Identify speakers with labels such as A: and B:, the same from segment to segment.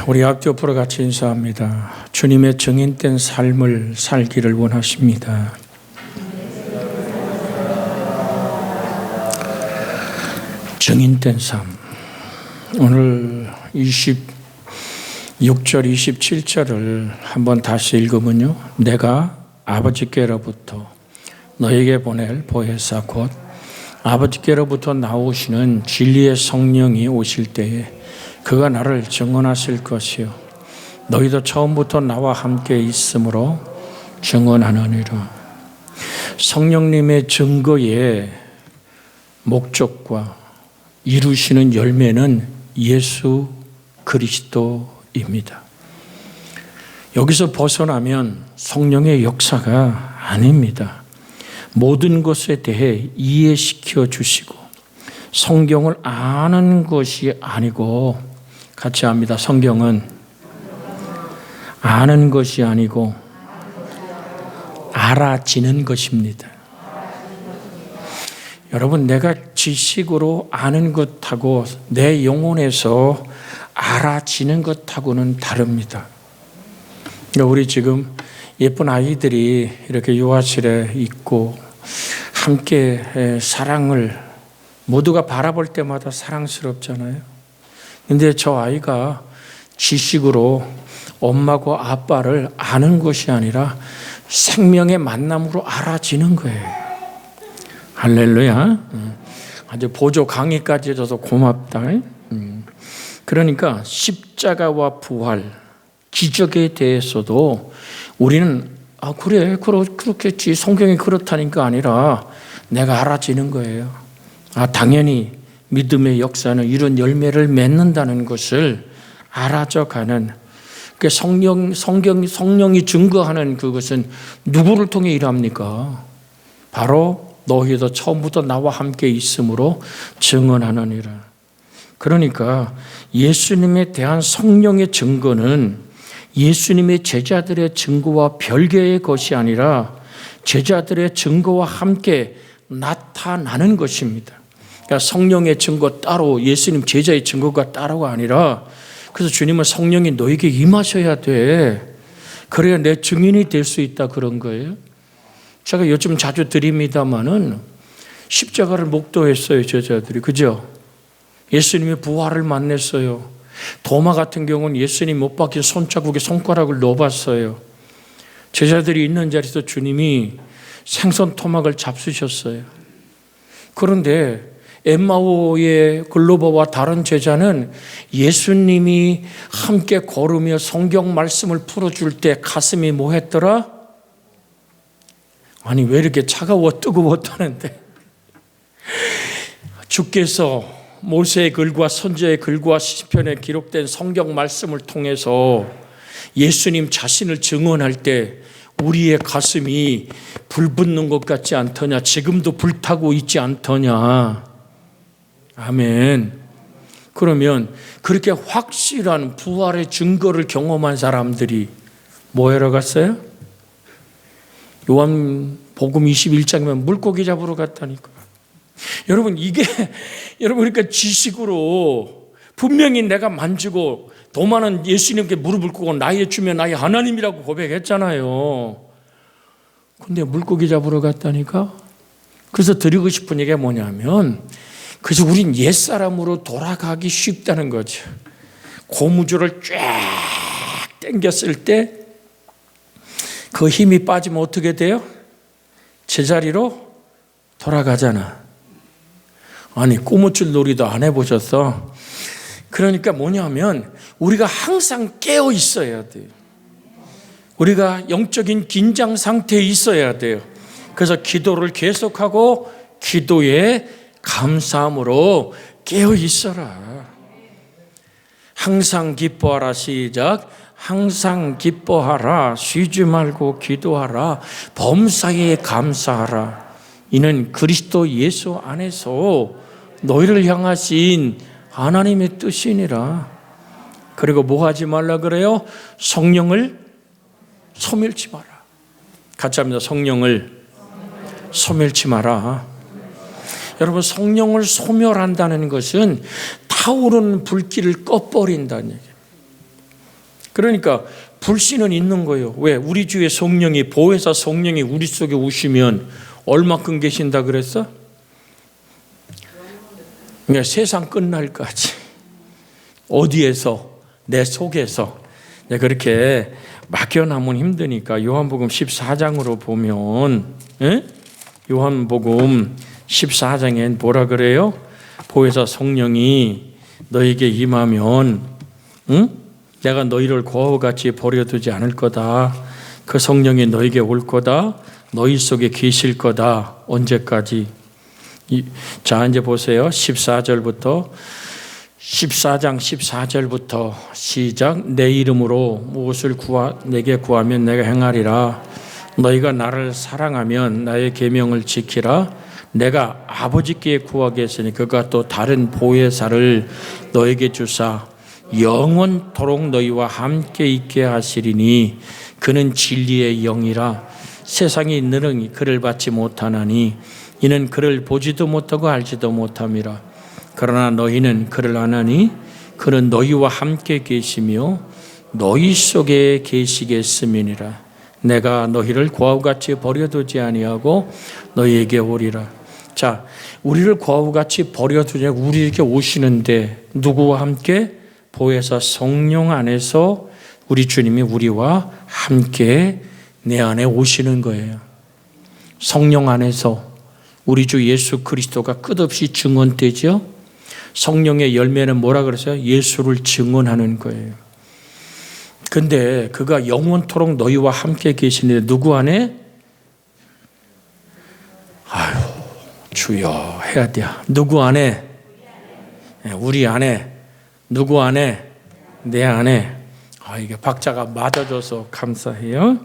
A: 우리 앞뒤로 같이 인사합니다. 주님의 증인된 삶을 살기를 원하십니다. 증인된 삶. 오늘 26절, 27절을 한번 다시 읽으면요. 내가 아버지께로부터 너에게 보낼 보혜사 곧 아버지께로부터 나오시는 진리의 성령이 오실 때에 그가 나를 증언하실 것이요 너희도 처음부터 나와 함께 있으므로 증언하느니라. 성령님의 증거의 목적과 이루시는 열매는 예수 그리스도입니다. 여기서 벗어나면 성령의 역사가 아닙니다. 모든 것에 대해 이해시켜 주시고 성경을 아는 것이 아니고, 같이 합니다. 성경은 아는 것이 아니고 알아지는 것입니다. 여러분, 내가 지식으로 아는 것하고 내 영혼에서 알아지는 것하고는 다릅니다. 우리 지금 예쁜 아이들이 이렇게 유아실에 있고 함께 사랑을 모두가 바라볼 때마다 사랑스럽잖아요. 근데 저 아이가 지식으로 엄마와 아빠를 아는 것이 아니라 생명의 만남으로 알아지는 거예요. 할렐루야. 아주 보조 강의까지 해줘서 고맙다. 그러니까 십자가와 부활, 기적에 대해서도 우리는 그래 그렇겠지, 성경이 그렇다니까 아니라 내가 알아지는 거예요. 당연히 믿음의 역사는 이런 열매를 맺는다는 것을 알아져가는, 성령이 증거하는 그것은 누구를 통해 일합니까? 바로 너희도 처음부터 나와 함께 있으므로 증언하느니라. 그러니까 예수님에 대한 성령의 증거는 예수님의 제자들의 증거와 별개의 것이 아니라 제자들의 증거와 함께 나타나는 것입니다. 그러니까 성령의 증거 따로, 예수님 제자의 증거가 따로가 아니라, 그래서 주님은 성령이 너에게 임하셔야 돼. 그래야 내 증인이 될 수 있다, 그런 거예요. 제가 요즘 자주 드립니다마는 십자가를 목도했어요, 제자들이. 그죠? 예수님의 부활을 만났어요. 도마 같은 경우는 예수님 못 박힌 손자국에 손가락을 넣어봤어요. 제자들이 있는 자리에서 주님이 생선 토막을 잡수셨어요. 그런데 엠마오의 글로버와 다른 제자는 예수님이 함께 걸으며 성경 말씀을 풀어줄 때 가슴이 뭐 했더라? 아니, 왜 이렇게 차가워 뜨거웠다는데, 주께서 모세의 글과 선지자의 글과 시편에 기록된 성경 말씀을 통해서 예수님 자신을 증언할 때 우리의 가슴이 불붙는 것 같지 않더냐? 지금도 불타고 있지 않더냐? 아멘. 그러면 그렇게 확실한 부활의 증거를 경험한 사람들이 뭐 하러 갔어요? 요한복음 21장이면 물고기 잡으러 갔다니까. 여러분, 이게 그러니까 지식으로 분명히 내가 만지고 도마는 예수님께 무릎을 꿇고 나의 주면 나의 하나님이라고 고백했잖아요. 근데 물고기 잡으러 갔다니까. 그래서 드리고 싶은 얘기가 뭐냐면, 그래서 우린 옛사람으로 돌아가기 쉽다는 거죠. 고무줄을 쫙 당겼을 때 그 힘이 빠지면 어떻게 돼요? 제자리로 돌아가잖아. 아니, 고무줄 놀이도 안 해보셨어? 그러니까 뭐냐면 우리가 항상 깨어 있어야 돼요. 우리가 영적인 긴장 상태에 있어야 돼요. 그래서 기도를 계속하고 기도에 감사함으로 깨어 있어라. 항상 기뻐하라. 시작. 항상 기뻐하라. 쉬지 말고 기도하라. 범사에 감사하라. 이는 그리스도 예수 안에서 너희를 향하신 하나님의 뜻이니라. 그리고 뭐 하지 말라 그래요? 성령을 소멸치 마라. 같이 합니다. 성령을 소멸치 마라. 여러분, 성령을 소멸한다는 것은 타오르는 불길을 꺼버린다는 얘기예요. 그러니까 불신은 있는 거예요. 왜? 우리 주의 성령이, 보혜사 성령이 우리 속에 오시면 얼마큼 계신다 그랬어? 그러니까 세상 끝날까지. 어디에서? 내 속에서. 그렇게 맡겨놓으면 힘드니까 요한복음 14장으로 보면, 요한복음 14장엔 뭐라 그래요? 보혜사 성령이 너에게 임하면 내가 너희를 고아와 같이 버려두지 않을 거다. 그 성령이 너에게 올 거다. 너희 속에 계실 거다. 언제까지? 자, 이제 보세요. 14장 14절부터 시작. 내 이름으로 무엇을 내게 구하면 내가 행하리라. 너희가 나를 사랑하면 나의 계명을 지키라. 내가 아버지께 구하겠으니 그가 또 다른 보혜사를 너에게 주사 영원토록 너희와 함께 있게 하시리니 그는 진리의 영이라. 세상이 너는 그를 받지 못하나니 이는 그를 보지도 못하고 알지도 못함이라. 그러나 너희는 그를 아나니 그는 너희와 함께 계시며 너희 속에 계시겠음이니라. 내가 너희를 고아와 같이 버려두지 아니하고 너희에게 오리라. 자, 우리를 고아와 같이 버려두지 않고 우리에게 오시는데 누구와 함께? 보혜사 성령 안에서 우리 주님이 우리와 함께 내 안에 오시는 거예요. 성령 안에서 우리 주 예수 그리스도가 끝없이 증언되죠. 성령의 열매는 뭐라 그랬어요? 예수를 증언하는 거예요. 근데 그가 영원토록 너희와 함께 계시는데 누구 안에? 아유, 주여 해야 돼. 누구 안에? 우리 안에. 누구 안에? 내 안에. 이게 박자가 맞아줘서 감사해요.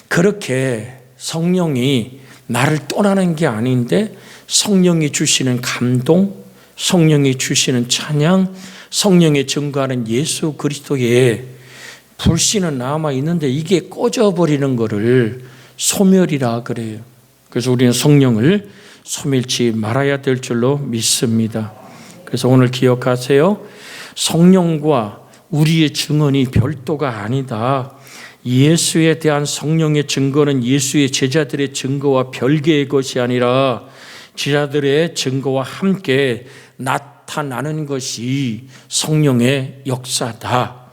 A: 그렇게 성령이 나를 떠나는 게 아닌데 성령이 주시는 감동, 성령이 주시는 찬양, 성령이 증거하는 예수 그리스도의 불신은 남아있는데 이게 꺼져버리는 것을 소멸이라 그래요. 그래서 우리는 성령을 소멸치 말아야 될 줄로 믿습니다. 그래서 오늘 기억하세요. 성령과 우리의 증언이 별도가 아니다. 예수에 대한 성령의 증거는 예수의 제자들의 증거와 별개의 것이 아니라 제자들의 증거와 함께 나타나는 것이 성령의 역사다.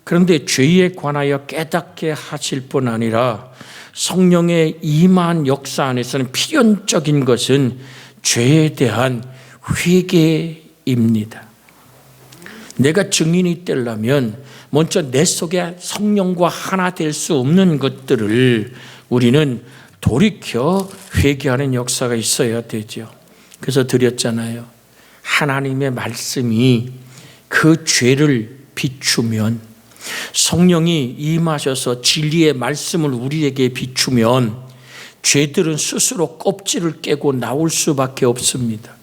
A: 그런데 죄에 관하여 깨닫게 하실 뿐 아니라 성령의 임한 역사 안에서는 필연적인 것은 죄에 대한 회개입니다. 내가 증인이 되려면 먼저 내 속에 성령과 하나 될 수 없는 것들을 우리는 돌이켜 회개하는 역사가 있어야 되죠. 그래서 드렸잖아요. 하나님의 말씀이 그 죄를 비추면, 성령이 임하셔서 진리의 말씀을 우리에게 비추면 죄들은 스스로 껍질을 깨고 나올 수밖에 없습니다.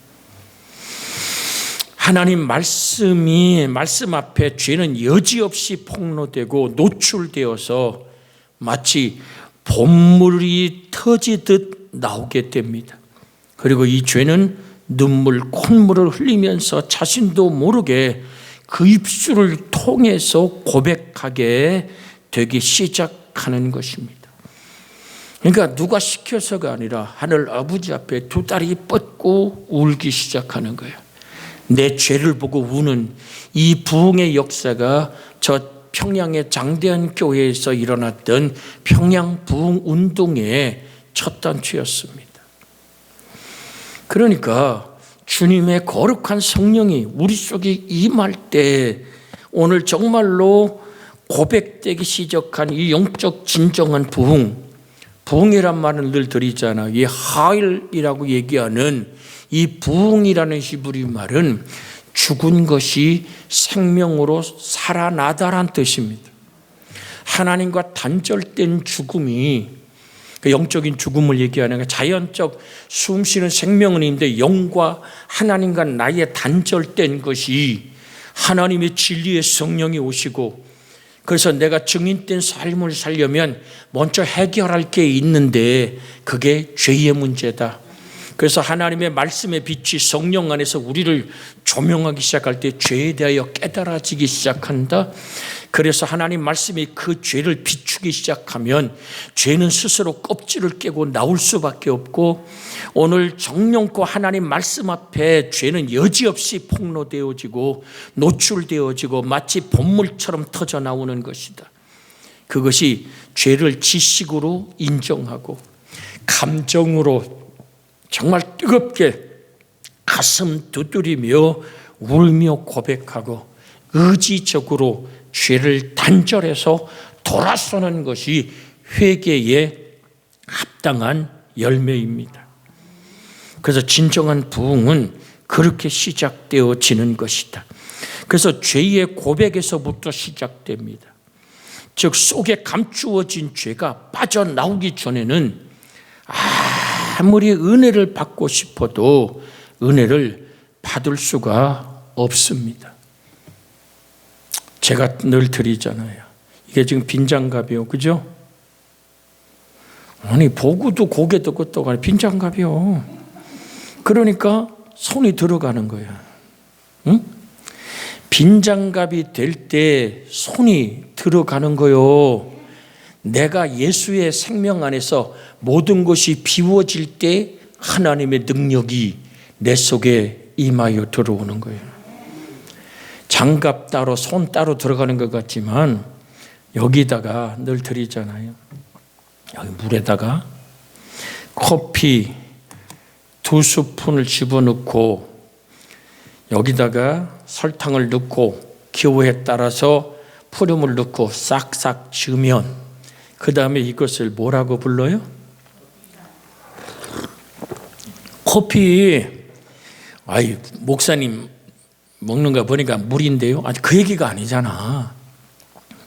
A: 하나님 말씀 앞에 죄는 여지없이 폭로되고 노출되어서 마치 봇물이 터지듯 나오게 됩니다. 그리고 이 죄는 눈물, 콧물을 흘리면서 자신도 모르게 그 입술을 통해서 고백하게 되기 시작하는 것입니다. 그러니까 누가 시켜서가 아니라 하늘 아버지 앞에 두 다리 뻗고 울기 시작하는 거예요. 내 죄를 보고 우는 이 부흥의 역사가 저 평양의 장대한 교회에서 일어났던 평양 부흥 운동의 첫 단추였습니다. 그러니까 주님의 거룩한 성령이 우리 속에 임할 때 오늘 정말로 고백되기 시작한 이 영적 진정한 부흥이란 말을 늘 드리잖아. 이 하일이라고 얘기하는 이 부흥이라는 히브리 말은 죽은 것이 생명으로 살아나다란 뜻입니다. 하나님과 단절된 죽음이, 그 영적인 죽음을 얘기하는 거, 자연적 숨쉬는 생명은 있는데 영과 하나님과 나의 단절된 것이 하나님의 진리의 성령이 오시고, 그래서 내가 증인된 삶을 살려면 먼저 해결할 게 있는데 그게 죄의 문제다. 그래서 하나님의 말씀의 빛이 성령 안에서 우리를 조명하기 시작할 때 죄에 대하여 깨달아지기 시작한다. 그래서 하나님 말씀이 그 죄를 비추기 시작하면 죄는 스스로 껍질을 깨고 나올 수밖에 없고, 오늘 정령코 하나님 말씀 앞에 죄는 여지없이 폭로되어지고 노출되어지고 마치 본물처럼 터져 나오는 것이다. 그것이 죄를 지식으로 인정하고 감정으로 정말 뜨겁게 가슴 두드리며 울며 고백하고 의지적으로 죄를 단절해서 돌아서는 것이 회개에 합당한 열매입니다. 그래서 진정한 부흥은 그렇게 시작되어지는 것이다. 그래서 죄의 고백에서부터 시작됩니다. 즉 속에 감추어진 죄가 빠져나오기 전에는 아무리 은혜를 받고 싶어도 은혜를 받을 수가 없습니다. 제가 늘 드리잖아요. 이게 지금 빈장갑이요, 그죠? 아니 보고도 고개 듣고 또 가는 빈장갑이요. 그러니까 손이 들어가는 거예요. 응? 빈장갑이 될 때 손이 들어가는 거요. 내가 예수의 생명 안에서 모든 것이 비워질 때 하나님의 능력이 내 속에 임하여 들어오는 거예요. 장갑 따로 손 따로 들어가는 것 같지만 여기다가 늘 드리잖아요. 여기 물에다가 커피 2스푼을 집어넣고 여기다가 설탕을 넣고 기호에 따라서 푸름을 넣고 싹싹 저으면 그 다음에 이것을 뭐라고 불러요? 커피. 아이 목사님 먹는 거 보니까 물인데요. 아니 그 얘기가 아니잖아.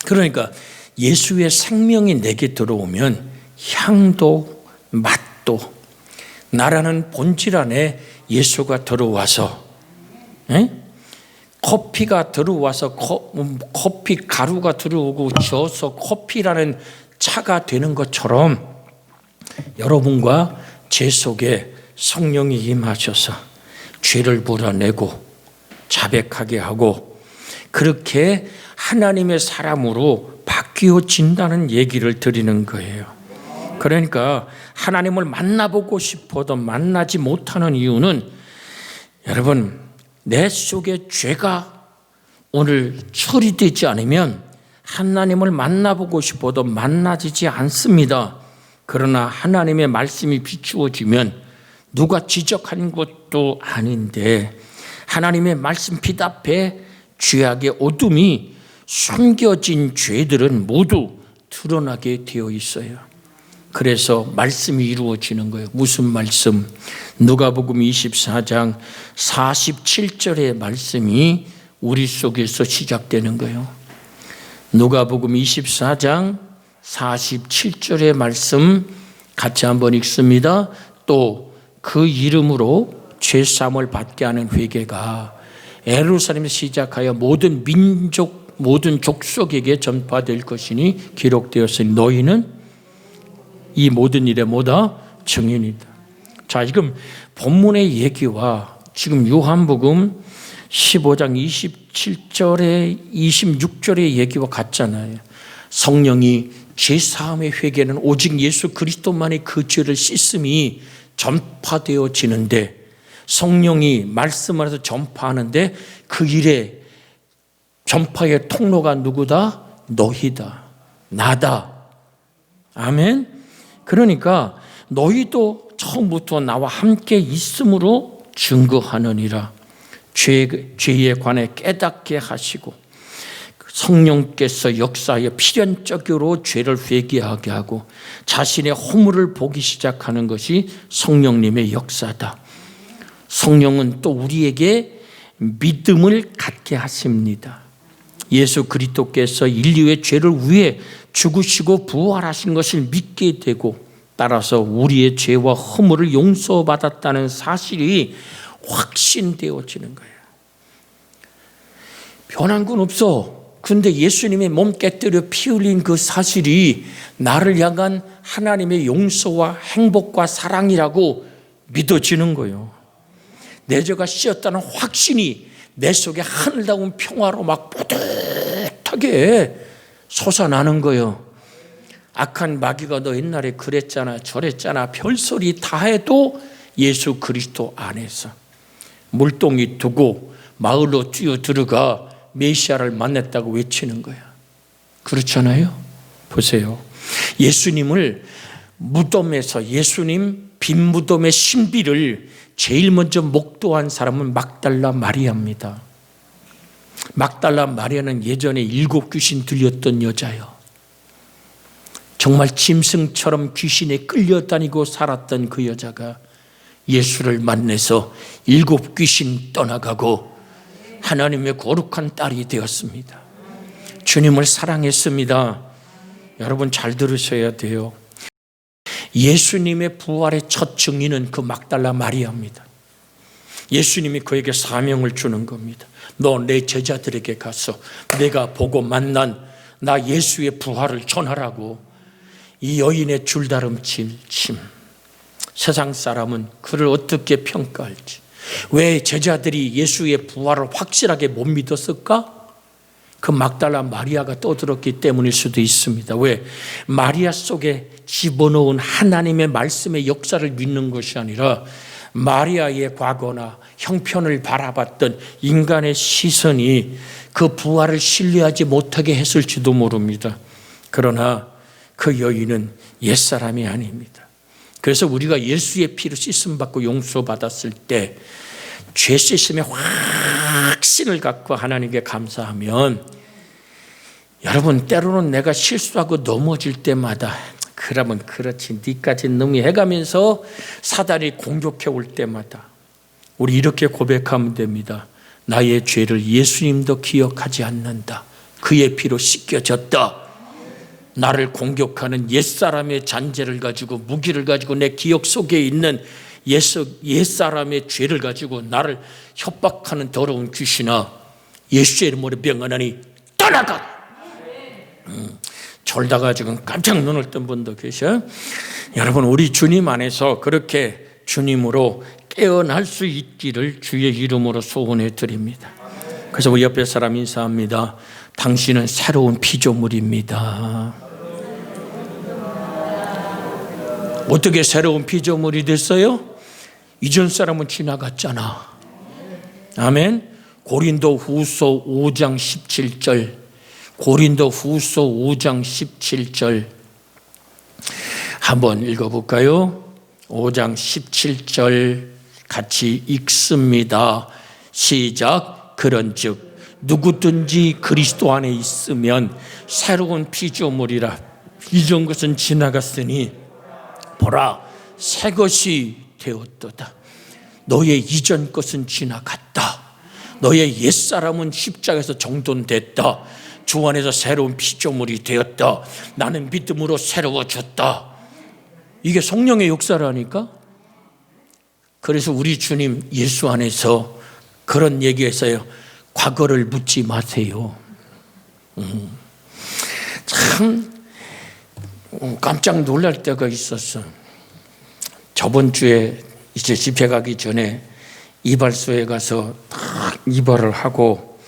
A: 그러니까 예수의 생명이 내게 들어오면 향도 맛도 나라는 본질 안에 예수가 들어와서 커피가 들어와서 커피 가루가 들어오고 저어서 커피라는 차가 되는 것처럼 여러분과 제 속에 성령이 임하셔서 죄를 몰아내고 자백하게 하고 그렇게 하나님의 사람으로 바뀌어진다는 얘기를 드리는 거예요. 그러니까 하나님을 만나보고 싶어도 만나지 못하는 이유는 여러분 내 속에 죄가 오늘 처리되지 않으면 하나님을 만나보고 싶어도 만나지지 않습니다. 그러나 하나님의 말씀이 비추어지면 누가 지적한 것도 아닌데 하나님의 말씀 빛 앞에 죄악의 어둠이 숨겨진 죄들은 모두 드러나게 되어 있어요. 그래서 말씀이 이루어지는 거예요. 무슨 말씀? 누가복음 24장 47절의 말씀이 우리 속에서 시작되는 거예요. 누가복음 24장 47절의 말씀 같이 한번 읽습니다. 또 그 이름으로 죄사함을 받게 하는 회개가 예루살렘에서 시작하여 모든 민족 모든 족속에게 전파될 것이니 기록되었으니 너희는 이 모든 일에 뭐다? 증인이다. 자, 지금 본문의 얘기와 지금 요한복음 15장 27절에 26절의 얘기와 같잖아요. 성령이 죄사함의 회개는 오직 예수 그리스도만이 그 죄를 씻음이 전파되어지는데 성령이 말씀을 해서 전파하는데 그 일에 전파의 통로가 누구다? 너희다. 나다. 아멘. 그러니까 너희도 처음부터 나와 함께 있음으로 증거하느니라. 죄에 관해 깨닫게 하시고 성령께서 역사하여 필연적으로 죄를 회개하게 하고 자신의 허물을 보기 시작하는 것이 성령님의 역사다. 성령은 또 우리에게 믿음을 갖게 하십니다. 예수 그리스도께서 인류의 죄를 위해 죽으시고 부활하신 것을 믿게 되고 따라서 우리의 죄와 허물을 용서받았다는 사실이 확신되어지는 거예요. 변한 건 없어. 근데 예수님의 몸 깨뜨려 피 흘린 그 사실이 나를 향한 하나님의 용서와 행복과 사랑이라고 믿어지는 거예요. 내 죄가 씌었다는 확신이 내 속에 하늘다운 평화로 막 뿌듯하게 못하게 솟아나는 거예요. 악한 마귀가 너 옛날에 그랬잖아 저랬잖아 별소리 다 해도 예수 그리스도 안에서 물동이 두고 마을로 뛰어들어가 메시아를 만났다고 외치는 거야. 그렇잖아요. 보세요. 예수님을 무덤에서 예수님 빈 무덤의 신비를 제일 먼저 목도한 사람은 막달라 마리아입니다. 막달라 마리아는 예전에 7 귀신 들렸던 여자예요. 정말 짐승처럼 귀신에 끌려다니고 살았던 그 여자가 예수를 만나서 7 귀신 떠나가고 하나님의 거룩한 딸이 되었습니다. 주님을 사랑했습니다. 여러분 잘 들으셔야 돼요. 예수님의 부활의 첫 증인은 그 막달라 마리아입니다. 예수님이 그에게 사명을 주는 겁니다. 너 내 제자들에게 가서 내가 보고 만난 나 예수의 부활을 전하라고. 이 여인의 줄다름질 침. 세상 사람은 그를 어떻게 평가할지. 왜 제자들이 예수의 부활을 확실하게 못 믿었을까? 그 막달라 마리아가 떠들었기 때문일 수도 있습니다. 왜? 마리아 속에 집어넣은 하나님의 말씀의 역사를 믿는 것이 아니라 마리아의 과거나 형편을 바라봤던 인간의 시선이 그 부활을 신뢰하지 못하게 했을지도 모릅니다. 그러나 그 여인은 옛사람이 아닙니다. 그래서 우리가 예수의 피로 씻음받고 용서받았을 때 죄 씻음의 확신을 갖고 하나님께 감사하면, 여러분 때로는 내가 실수하고 넘어질 때마다 그러면 그렇지 니까지 놈이 해가면서 사단이 공격해 올 때마다 우리 이렇게 고백하면 됩니다. 나의 죄를 예수님도 기억하지 않는다. 그의 피로 씻겨졌다. 나를 공격하는 옛사람의 잔재를 가지고 무기를 가지고 내 기억 속에 있는 옛사람의 죄를 가지고 나를 협박하는 더러운 귀신아, 예수의 이름으로 명하나니 떠나가. 졸다가 지금 깜짝 눈을 뜬 분도 계셔. 여러분 우리 주님 안에서 그렇게 주님으로 깨어날 수 있기를 주의 이름으로 소원해 드립니다. 그래서 우리 옆에 사람 인사합니다. 당신은 새로운 피조물입니다. 어떻게 새로운 피조물이 됐어요? 이전 사람은 지나갔잖아. 아멘. 고린도 후서 5장 17절. 고린도 후서 5장 17절 한번 읽어볼까요? 5장 17절 같이 읽습니다. 시작. 그런즉 누구든지 그리스도 안에 있으면 새로운 피조물이라. 이전 것은 지나갔으니 보라 새 것이 되었도다. 너의 이전 것은 지나갔다. 너의 옛사람은 십자가에서 정돈됐다. 주 안에서 새로운 피조물이 되었다. 나는 믿음으로 새로워졌다. 이게 성령의 역사라니까. 그래서 우리 주님 예수 안에서 그런 얘기했어요. 과거를 묻지 마세요. 참 깜짝 놀랄 때가 있었어. 저번 주에 이제 집회 가기 전에 이발소에 가서 딱 이발을 하고,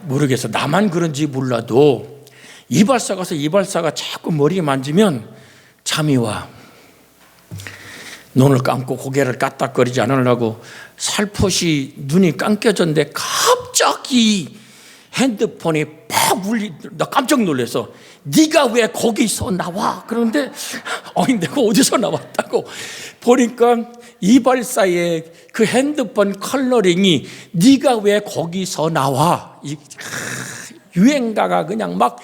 A: 모르겠어. 나만 그런지 몰라도 이발사 가서 이발사가 자꾸 머리 만지면 잠이 와. 눈을 감고 고개를 까딱거리지 않으려고 살포시 눈이 감겨졌는데 갑자기 핸드폰이 팍 나 깜짝 놀라서 네가 왜 거기서 나와? 그런데 내가 어디서 나왔다고 보니까 이발사의 그 핸드폰 컬러링이 네가 왜 거기서 나와? 유행가가 그냥 막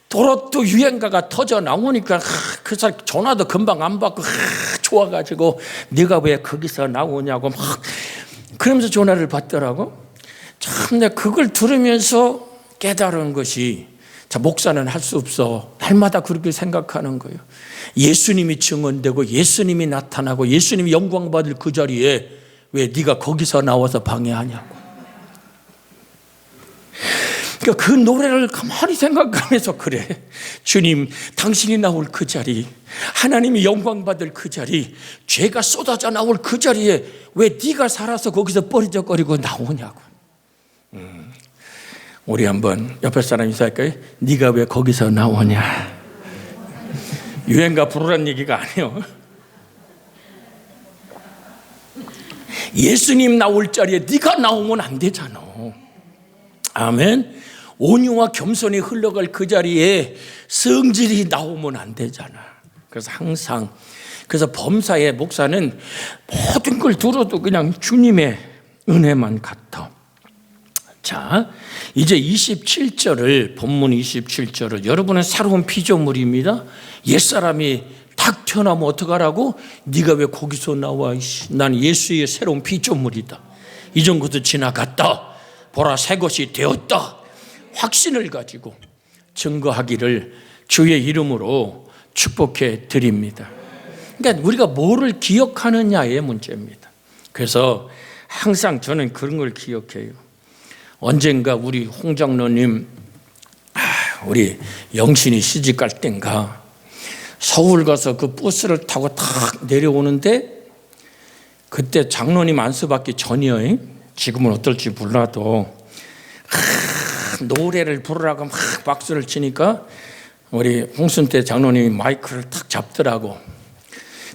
A: 도로또 유행가가 터져 나오니까 그 사람 전화도 금방 안 받고 좋아가지고 네가 왜 거기서 나오냐고 막 그러면서 전화를 받더라고. 참 내가 그걸 들으면서 깨달은 것이, 자, 목사는 할 수 없어. 날마다 그렇게 생각하는 거예요. 예수님이 증언되고 예수님이 나타나고 예수님이 영광 받을 그 자리에 왜 네가 거기서 나와서 방해하냐고. 그러니까 그 노래를 가만히 생각하면서 그래. 주님, 당신이 나올 그 자리, 하나님이 영광 받을 그 자리, 죄가 쏟아져 나올 그 자리에 왜 네가 살아서 거기서 뻐리적거리고 나오냐고. 우리 한번 옆에 사람 인사할까요? 네가 왜 거기서 나오냐? 유행가 부르란 얘기가 아니에요. 예수님 나올 자리에 네가 나오면 안 되잖아. 아멘. 온유와 겸손이 흘러갈 그 자리에 성질이 나오면 안 되잖아. 그래서 항상, 그래서 범사의 목사는 모든 걸 들어도 그냥 주님의 은혜만 같아. 자, 이제 27절을, 본문 27절을, 여러분은 새로운 피조물입니다. 옛사람이 탁 튀어나오면 어떡하라고? 네가 왜 거기서 나와? 난 예수의 새로운 피조물이다. 이전 것도 지나갔다. 보라, 새 것이 되었다. 확신을 가지고 증거하기를 주의 이름으로 축복해 드립니다. 그러니까 우리가 뭐를 기억하느냐의 문제입니다. 그래서 항상 저는 그런 걸 기억해요. 언젠가 우리 홍 장로님, 우리 영신이 시집갈 땐가 서울 가서 그 버스를 타고 탁 내려오는데, 그때 장로님 안수받기 전이에요. 지금은 어떨지 몰라도 노래를 부르라고 막 박수를 치니까 우리 홍순태 장로님이 마이크를 탁 잡더라고.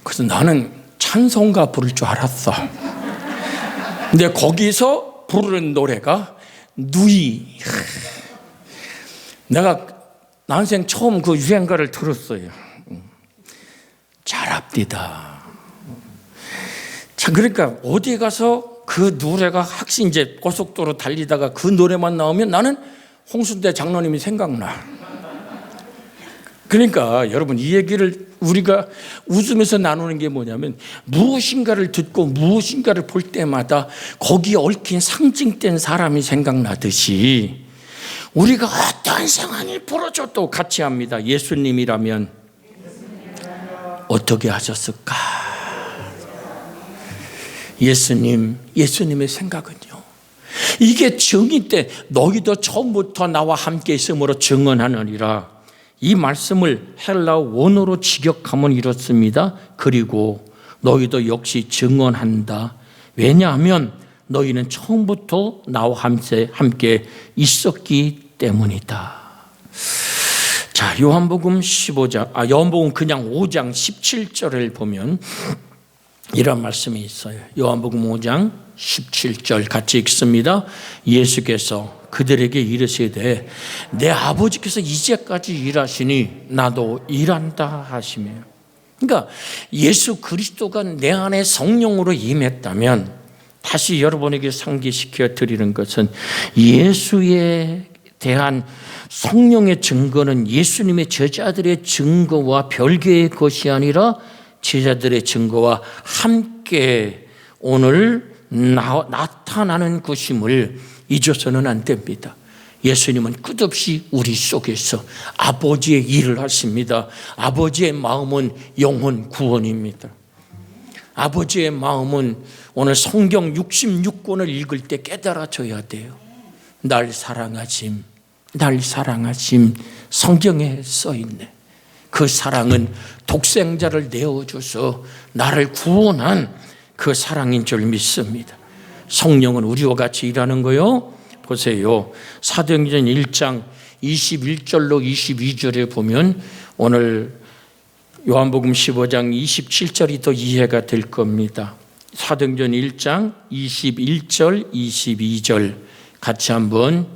A: 그래서 나는 찬송가 부를 줄 알았어. 근데 거기서 부르는 노래가 누이. 내가 난생 처음 그 유행가를 들었어요. 잘합디다. 자, 그러니까 어디 가서 그 노래가 확실히 이제 고속도로 달리다가 그 노래만 나오면 나는 홍순대 장로님이 생각나. 그러니까 여러분, 이 얘기를 우리가 웃으면서 나누는 게 뭐냐면, 무엇인가를 듣고 무엇인가를 볼 때마다 거기에 얽힌 상징된 사람이 생각나듯이 우리가 어떤 상황을 벌어져도 같이 합니다. 예수님이라면 어떻게 하셨을까? 예수님의 생각은요, 이게 정의 때 너희도 처음부터 나와 함께 있음으로 증언하느니라. 이 말씀을 헬라어 원어로 직역하면 이렇습니다. 그리고 너희도 역시 증언한다. 왜냐하면 너희는 처음부터 나와 함께 있었기 때문이다. 자, 요한복음 15장, 요한복음 그냥 5장 17절을 보면 이런 말씀이 있어요. 요한복음 5장 17절 같이 읽습니다. 예수께서 그들에게 이르시되 내 아버지께서 이제까지 일하시니 나도 일한다 하시며. 그러니까 예수 그리스도가 내 안에 성령으로 임했다면, 다시 여러분에게 상기시켜 드리는 것은 예수에 대한 성령의 증거는 예수님의 제자들의 증거와 별개의 것이 아니라 제자들의 증거와 함께 오늘 나타나는 것임을 잊어서는 안 됩니다. 예수님은 끝없이 우리 속에서 아버지의 일을 하십니다. 아버지의 마음은 영혼 구원입니다. 아버지의 마음은 오늘 성경 66권을 읽을 때 깨달아져야 돼요. 날 사랑하심 성경에 써있네. 그 사랑은 독생자를 내어줘서 나를 구원한 그 사랑인 줄 믿습니다. 성령은 우리와 같이 일하는 거요. 보세요. 사도행전 1장 21절로 22절에 보면 오늘 요한복음 15장 27절이 더 이해가 될 겁니다. 사도행전 1장 21절 22절 같이 한번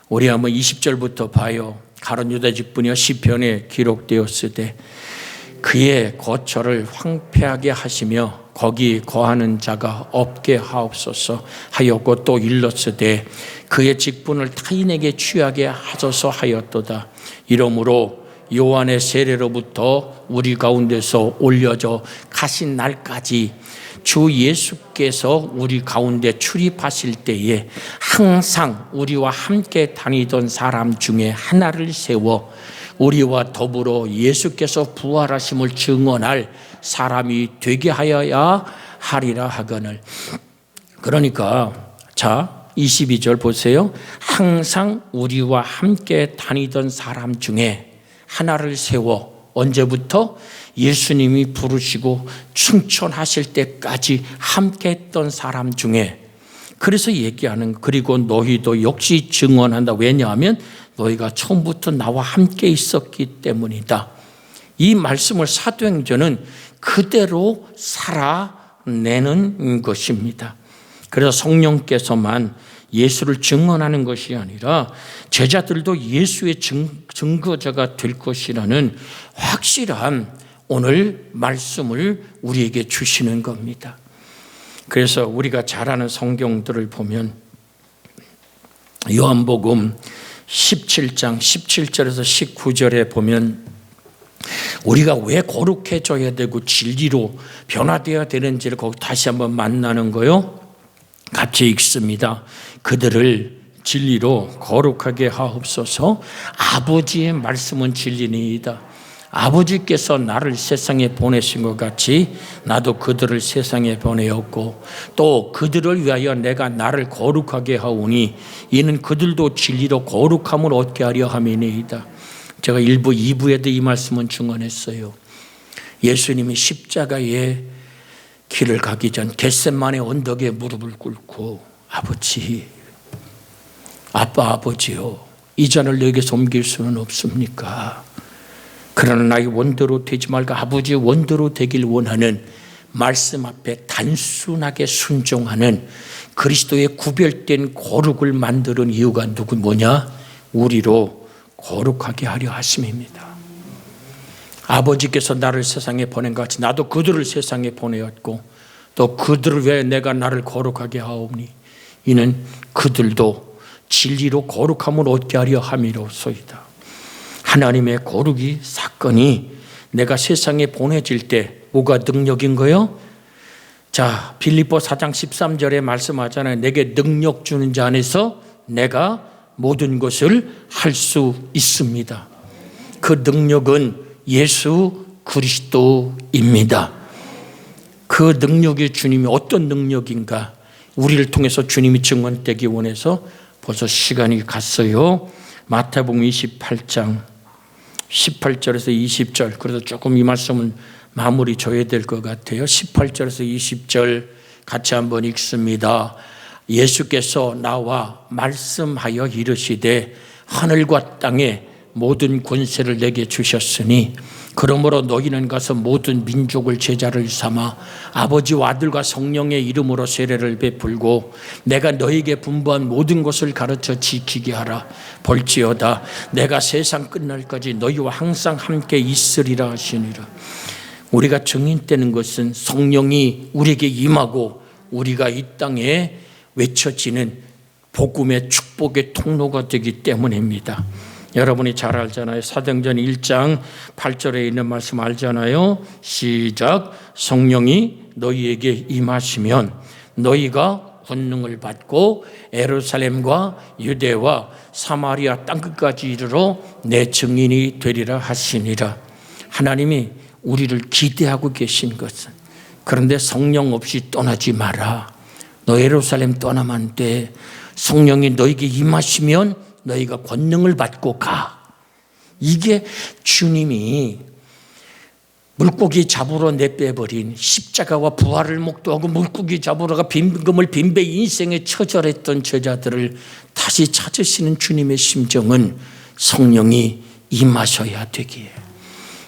A: 우리 한번 20절부터 봐요. 가룟 유다 직분이여 시편에 기록되었으되 그의 거처를 황폐하게 하시며 거기 거하는 자가 없게 하옵소서 하였고, 또 일렀으되 그의 직분을 타인에게 취하게 하소서 하였도다. 이러므로 요한의 세례로부터 우리 가운데서 올려져 가신 날까지 주 예수께서 우리 가운데 출입하실 때에 항상 우리와 함께 다니던 사람 중에 하나를 세워 우리와 더불어 예수께서 부활하심을 증언할 사람이 되게 하여야 하리라 하거늘. 그러니까 자 22절 보세요. 항상 우리와 함께 다니던 사람 중에 하나를 세워, 언제부터? 예수님이 부르시고 충천하실 때까지 함께 했던 사람 중에, 그래서 얘기하는, 그리고 너희도 역시 증언한다. 왜냐하면 너희가 처음부터 나와 함께 있었기 때문이다. 이 말씀을 사도행전은 그대로 살아내는 것입니다. 그래서 성령께서만 예수를 증언하는 것이 아니라 제자들도 예수의 증거자가 될 것이라는 확실한 오늘 말씀을 우리에게 주시는 겁니다. 그래서 우리가 잘 아는 성경들을 보면 요한복음 17장 17절에서 19절에 보면 우리가 왜 거룩해져야 되고 진리로 변화되어야 되는지를 거기 다시 한번 만나는 거요. 같이 읽습니다. 그들을 진리로 거룩하게 하옵소서. 아버지의 말씀은 진리니이다. 아버지께서 나를 세상에 보내신 것 같이 나도 그들을 세상에 보내었고 또 그들을 위하여 내가 나를 거룩하게 하오니 이는 그들도 진리로 거룩함을 얻게 하려 함이니이다. 제가 1부, 2부에도 이 말씀은 증언했어요. 예수님이 십자가의 길을 가기 전 겟세마네 언덕에 무릎을 꿇고 아버지, 아빠 아버지요, 이 잔을 너에게서 옮길 수는 없습니까? 그러나 나의 원대로 되지 말고 아버지의 원대로 되길 원하는 말씀 앞에 단순하게 순종하는 그리스도의 구별된 거룩을 만드는 이유가 뭐냐? 우리로 거룩하게 하려 하심입니다. 아버지께서 나를 세상에 보낸 것 같이 나도 그들을 세상에 보내었고 또 그들을 위해 내가 나를 거룩하게 하오니 이는 그들도 진리로 거룩함을 얻게 하려 함이로소이다. 하나님의 거룩이 사건이 내가 세상에 보내질 때 뭐가 능력인 거요? 자, 빌립보 4장 13절에 말씀하잖아요. 내게 능력 주는 자 안에서 내가 모든 것을 할 수 있습니다. 그 능력은 예수 그리스도입니다. 그 능력이 주님이 어떤 능력인가? 우리를 통해서 주님이 증언되기 원해서 벌써 시간이 갔어요. 마태복음 28장 18절에서 20절. 그래서 조금 이 말씀은 마무리 줘야 될 것 같아요. 18절에서 20절 같이 한번 읽습니다. 예수께서 나와 말씀하여 이르시되 하늘과 땅에 모든 권세를 내게 주셨으니 그러므로 너희는 가서 모든 민족을 제자를 삼아 아버지와 아들과 성령의 이름으로 세례를 베풀고 내가 너희에게 분부한 모든 것을 가르쳐 지키게 하라. 볼지어다 내가 세상 끝날까지 너희와 항상 함께 있으리라 하시니라. 우리가 증인되는 것은 성령이 우리에게 임하고 우리가 이 땅에 외쳐지는 복음의 축복의 통로가 되기 때문입니다. 여러분이 잘 알잖아요. 사도행전 1장 8절에 있는 말씀 알잖아요. 시작. 성령이 너희에게 임하시면 너희가 권능을 받고 예루살렘과 유대와 사마리아 땅끝까지 이르러 내 증인이 되리라 하시니라. 하나님이 우리를 기대하고 계신 것은 그런데 성령 없이 떠나지 마라. 너 예루살렘 떠나면 안 돼. 성령이 너에게 임하시면 너희가 권능을 받고 가. 이게 주님이 물고기 잡으러 내빼버린 십자가와 부활을 목도하고 물고기 잡으러가 빈금을 빈배 인생에 처절했던 제자들을 다시 찾으시는 주님의 심정은 성령이 임하셔야 되기에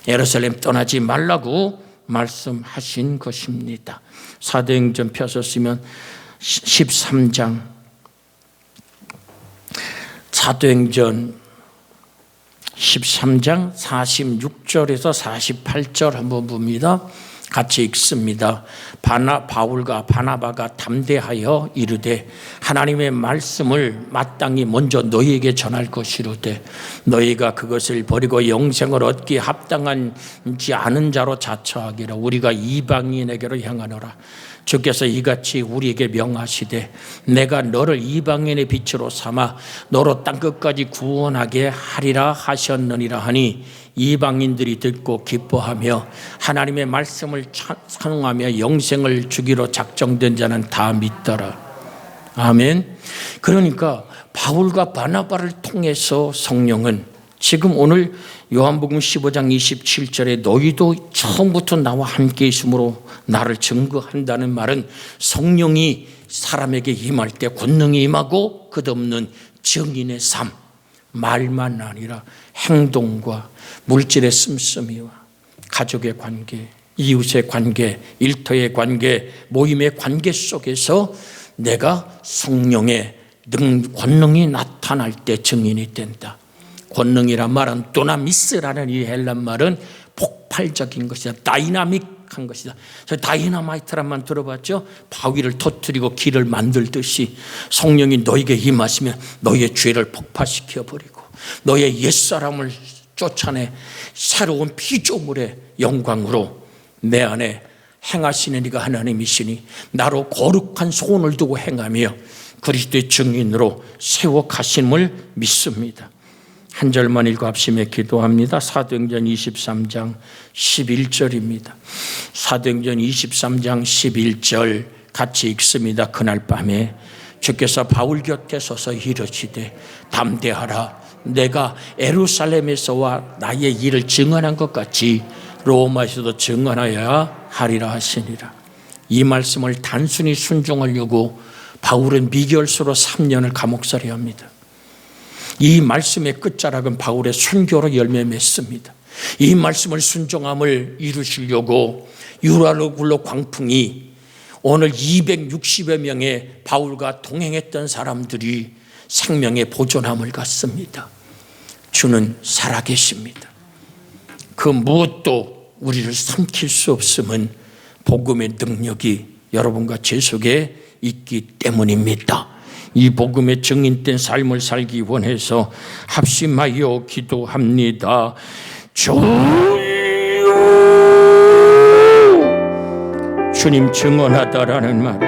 A: 예루살렘 떠나지 말라고 말씀하신 것입니다. 사도행전 펴셨으면 13장 사도행전 13장 46절에서 48절 한번 봅니다. 같이 읽습니다. 바울과 바나바가 담대하여 이르되 하나님의 말씀을 마땅히 먼저 너희에게 전할 것이로되 너희가 그것을 버리고 영생을 얻기에 합당한지 아는 자로 자처하기를 우리가 이방인에게로 향하노라. 주께서 이같이 우리에게 명하시되 내가 너를 이방인의 빛으로 삼아 너로 땅끝까지 구원하게 하리라 하셨느니라 하니 이방인들이 듣고 기뻐하며 하나님의 말씀을 찬송하며 영생을 주기로 작정된 자는 다 믿더라. 아멘. 그러니까 바울과 바나바를 통해서 성령은 지금 오늘 요한복음 15장 27절에 너희도 처음부터 나와 함께 있으므로 나를 증거한다는 말은 성령이 사람에게 임할 때 권능이 임하고 끝없는 증인의 삶, 말만 아니라 행동과 물질의 씀씀이와 가족의 관계, 이웃의 관계, 일터의 관계, 모임의 관계 속에서 내가 성령의 권능이 나타날 때 증인이 된다. 권능이란 말은 도나미스라는 이 헬란 말은 폭발적인 것이다. 다이나믹한 것이다. 저 다이너마이트란 말 들어봤죠? 바위를 터뜨리고 길을 만들듯이 성령이 너에게 임하시면 너의 죄를 폭파시켜버리고 너의 옛사람을 쫓아내 새로운 피조물의 영광으로 내 안에 행하시는 이가 하나님이시니 나로 거룩한 소원을 두고 행하며 그리스도의 증인으로 세워 가심을 믿습니다. 한 절만 읽고 합심에 기도합니다. 사도행전 23장 11절입니다. 사도행전 23장 11절 같이 읽습니다. 그날 밤에 주께서 바울 곁에 서서 이르시되 담대하라. 내가 예루살렘에서와 나의 일을 증언한 것 같이 로마에서도 증언하여야 하리라 하시니라. 이 말씀을 단순히 순종하려고 바울은 미결수로 3년을 감옥살이 합니다. 이 말씀의 끝자락은 바울의 순교로 열매 맺습니다. 이 말씀을 순종함을 이루시려고 유라르굴로 광풍이 오늘 260여 명의 바울과 동행했던 사람들이 생명의 보존함을 갖습니다. 주는 살아계십니다. 그 무엇도 우리를 삼킬 수 없음은 복음의 능력이 여러분과 제 속에 있기 때문입니다. 이 복음의 증인된 삶을 살기 원해서 합심하여 기도합니다. 주여, 주님 증언하다라는 말은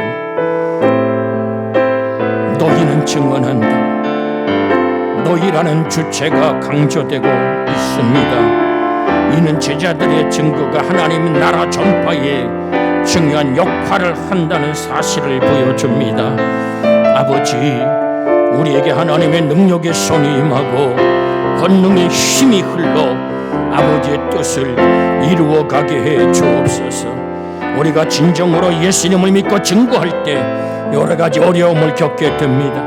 A: 너희는 증언한다. 너희라는 주체가 강조되고 있습니다. 이는 제자들의 증거가 하나님 나라 전파에 중요한 역할을 한다는 사실을 보여줍니다. 아버지, 우리에게 하나님의 능력의 손이 임하고 권능의 힘이 흘러 아버지의 뜻을 이루어가게 해 주옵소서. 우리가 진정으로 예수님을 믿고 증거할 때 여러 가지 어려움을 겪게 됩니다.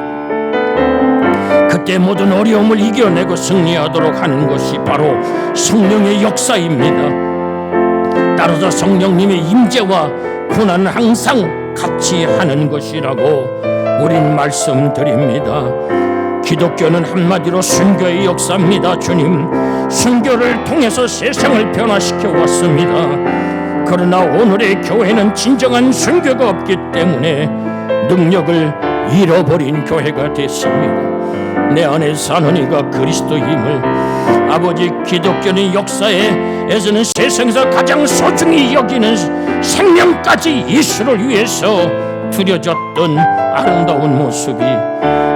A: 그때 모든 어려움을 이겨내고 승리하도록 하는 것이 바로 성령의 역사입니다. 따라서 성령님의 임재와 고난은 항상 같이 하는 것이라고 우린 말씀드립니다. 기독교는 한마디로 순교의 역사입니다. 주님, 순교를 통해서 세상을 변화시켜 왔습니다. 그러나 오늘의 교회는 진정한 순교가 없기 때문에 능력을 잃어버린 교회가 됐습니다. 내 안에 사는 이가 그리스도임을 아버지, 기독교는 역사에서는 세상에서 가장 소중히 여기는 생명까지 예수를 위해서 드려졌던 아름다운 모습이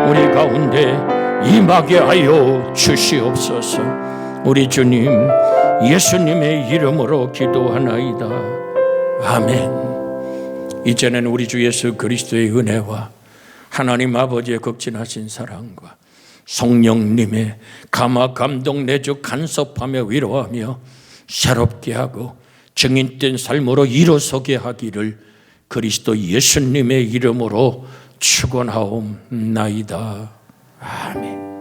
A: 우리 가운데 임하게 하여 주시옵소서. 우리 주님 예수님의 이름으로 기도하나이다. 아멘. 이제는 우리 주 예수 그리스도의 은혜와 하나님 아버지의 극진하신 사랑과 성령님의 감화 감동 내주 간섭하며 위로하며 새롭게 하고 증인된 삶으로 일어서게 하기를 그리스도 예수님의 이름으로 축원하옵나이다. 아멘.